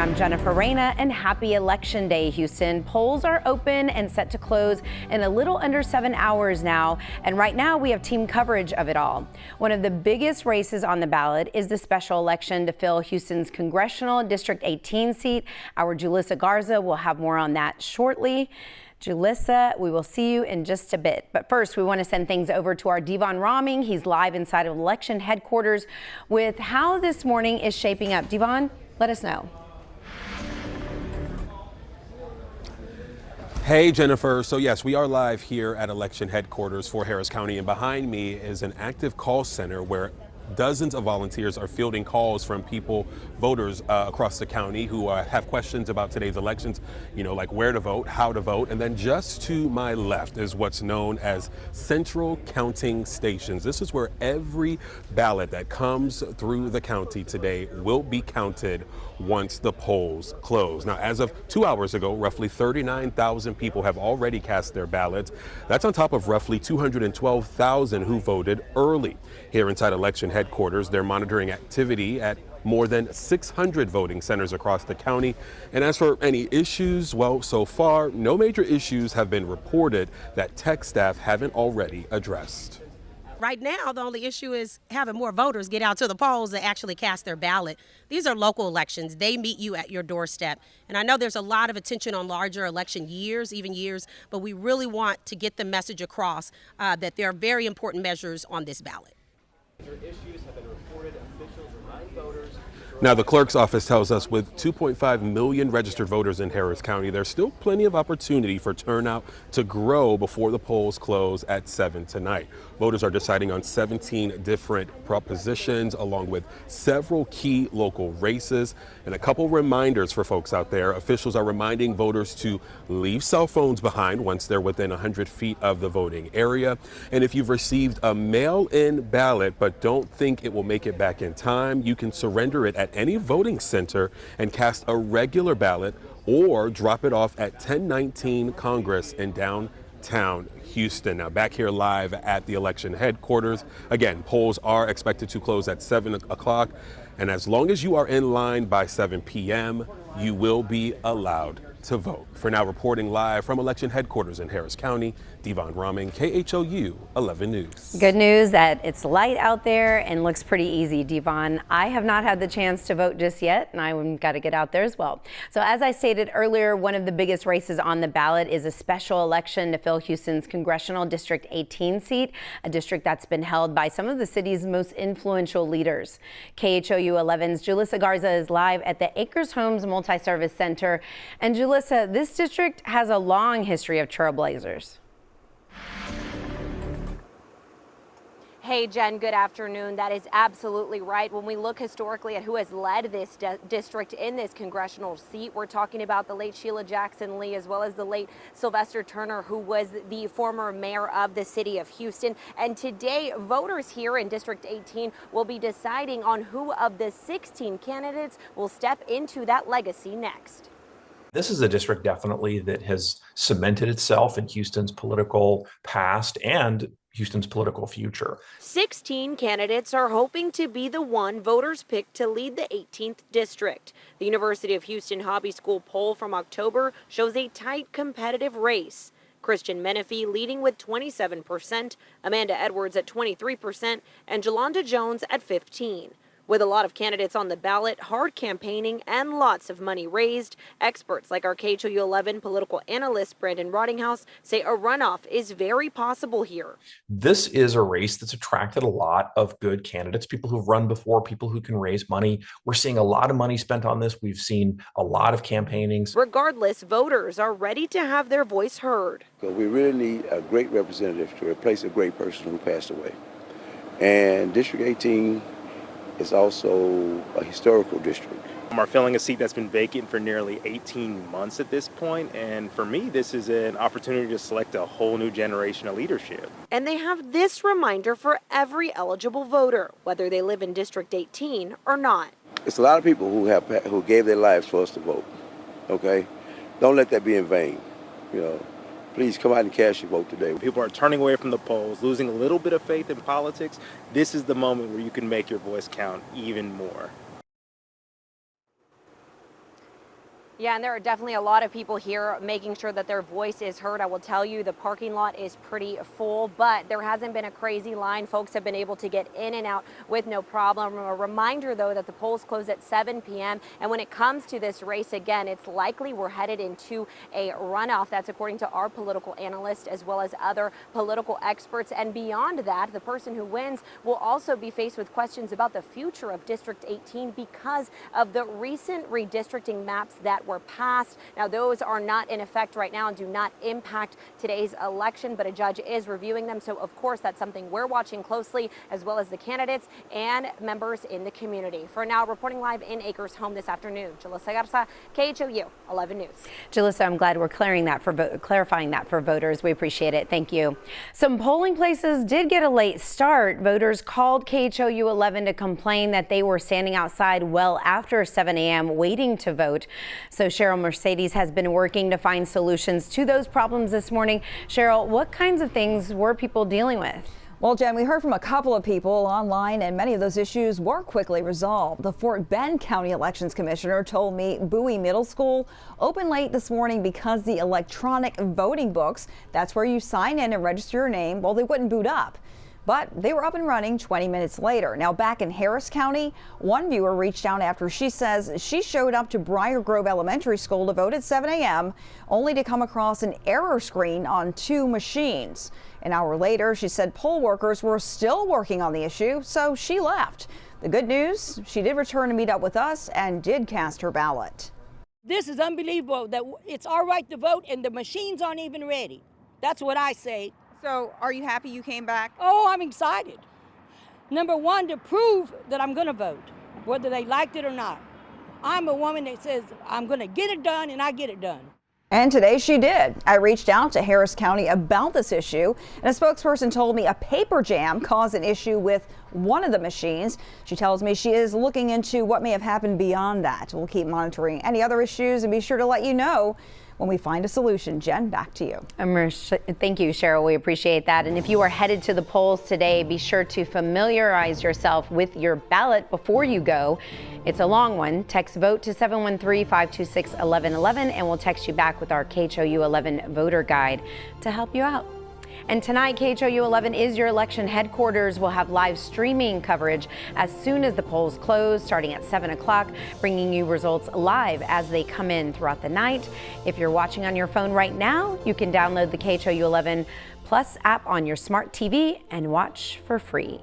I'm Jennifer Reyna, and happy Election Day, Houston. Polls are open and set to close in a little under 7 hours now, and right now we have team coverage of it all. One of the biggest races on the ballot is the special election to fill Houston's Congressional District 18 seat. Our Julissa Garza will have more on that shortly. Julissa, we will see you in just a bit. But first, we want to send things over to our Devon Rahming. He's live inside of election headquarters with how this morning is shaping up. Devon, let us know. Hey, Jennifer. So yes, we are live here at election headquarters for Harris County, and behind me is an active call center where dozens of volunteers are fielding calls from voters across the county who have questions about today's elections, like where to vote, how to vote. And then just to my left is what's known as central counting stations. This is where every ballot that comes through the county today will be counted once the polls close. Now, as of 2 hours ago, roughly 39,000 people have already cast their ballots. That's on top of roughly 212,000 who voted early. Here inside election headquarters, they're monitoring activity at more than 600 voting centers across the county. And as for any issues, well, so far, no major issues have been reported that tech staff haven't already addressed. Right now, the only issue is having more voters get out to the polls to actually cast their ballot. These are local elections. They meet you at your doorstep. And I know there's a lot of attention on larger election years, but we really want to get the message across that there are very important measures on this ballot. Issues have been reported. Officials remind voters. Now, the clerk's office tells us with 2.5 million registered voters in Harris County, there's still plenty of opportunity for turnout to grow before the polls close at 7 tonight. Voters are deciding on 17 different propositions, along with several key local races. And a couple reminders for folks out there. Officials are reminding voters to leave cell phones behind once they're within 100 feet of the voting area. And if you've received a mail-in ballot but don't think it will make it back in time, you can surrender it at any voting center and cast a regular ballot or drop it off at 1019 Congress in downtown Houston. Now, back here live at the election headquarters. Again, polls are expected to close at 7 o'clock. And as long as you are in line by 7 p.m., you will be allowed to vote. For now, reporting live from election headquarters in Harris County, Devon Rahming, KHOU 11 News. Good news that it's light out there and looks pretty easy, Devon. I have not had the chance to vote just yet, and I've got to get out there as well. So as I stated earlier, one of the biggest races on the ballot is a special election to fill Houston's Congressional District 18 seat, a district that's been held by some of the city's most influential leaders. KHOU 11's Julissa Garza is live at the Acres Homes Multi-Service Center. And Julissa, this district has a long history of trailblazers. Hey, Jen, good afternoon. That is absolutely right. When we look historically at who has led this district in this congressional seat, we're talking about the late Sheila Jackson Lee, as well as the late Sylvester Turner, who was the former mayor of the city of Houston. And today, voters here in District 18 will be deciding on who of the 16 candidates will step into that legacy next. This is a district definitely that has cemented itself in Houston's political past and Houston's political future. 16 candidates are hoping to be the one voters pick to lead the 18th district. The University of Houston Hobby School poll from October shows a tight competitive race. Christian Menifee leading with 27%, Amanda Edwards at 23%, and Jolanda Jones at 15%. With a lot of candidates on the ballot, hard campaigning, and lots of money raised, experts like our KHOU 11 political analyst Brandon Rottinghouse say a runoff is very possible here. This is a race that's attracted a lot of good candidates, people who've run before, people who can raise money. We're seeing a lot of money spent on this. We've seen a lot of campaignings. Regardless, voters are ready to have their voice heard. So we really need a great representative to replace a great person who passed away. And District 18 is also a historical district. We're filling a seat that's been vacant for nearly 18 months at this point, and for me, this is an opportunity to select a whole new generation of leadership. And they have this reminder for every eligible voter, whether they live in District 18 or not. It's a lot of people who gave their lives for us to vote, okay? Don't let that be in vain, Please come out and cast your vote today. People are turning away from the polls, losing a little bit of faith in politics. This is the moment where you can make your voice count even more. Yeah, and there are definitely a lot of people here making sure that their voice is heard. I will tell you, the parking lot is pretty full, but there hasn't been a crazy line. Folks have been able to get in and out with no problem. A reminder, though, that the polls close at 7 p.m. And when it comes to this race, again, it's likely we're headed into a runoff. That's according to our political analyst as well as other political experts. And beyond that, the person who wins will also be faced with questions about the future of District 18 because of the recent redistricting maps that were passed. Now, those are not in effect right now and do not impact today's election, but a judge is reviewing them. So, of course, that's something we're watching closely, as well as the candidates and members in the community. For now, reporting live in Acres Home this afternoon, Jalissa Garza, KHOU 11 News. Jalissa, I'm glad we're clarifying that for voters. We appreciate it. Thank you. Some polling places did get a late start. Voters called KHOU 11 to complain that they were standing outside well after 7 a.m. waiting to vote. So Cheryl Mercedes has been working to find solutions to those problems this morning. Cheryl, what kinds of things were people dealing with? Well, Jen, we heard from a couple of people online, and many of those issues were quickly resolved. The Fort Bend County Elections Commissioner told me Bowie Middle School opened late this morning because the electronic voting books, that's where you sign in and register your name, well, they wouldn't boot up. But they were up and running 20 minutes later. Now, back in Harris County, one viewer reached out after she says she showed up to Briar Grove Elementary School to vote at 7 a.m. only to come across an error screen on 2 machines. An hour later, she said poll workers were still working on the issue, so she left. The good news, she did return to meet up with us and did cast her ballot. This is unbelievable that it's our right to vote and the machines aren't even ready. That's what I say. So are you happy you came back? Oh, I'm excited. Number one, to prove that I'm going to vote, whether they liked it or not. I'm a woman that says I'm going to get it done, and I get it done. And today she did. I reached out to Harris County about this issue, and a spokesperson told me a paper jam caused an issue with one of the machines. She tells me she is looking into what may have happened beyond that. We'll keep monitoring any other issues and be sure to let you know when we find a solution. Jen, back to you. Thank you, Cheryl. We appreciate that. And if you are headed to the polls today, be sure to familiarize yourself with your ballot before you go. It's a long one. Text VOTE to 713-526-1111 and we'll text you back with our KHOU 11 voter guide to help you out. And tonight, KHOU 11 is your election headquarters. We'll have live streaming coverage as soon as the polls close, starting at 7 o'clock, bringing you results live as they come in throughout the night. If you're watching on your phone right now, you can download the KHOU 11 Plus app on your smart TV and watch for free.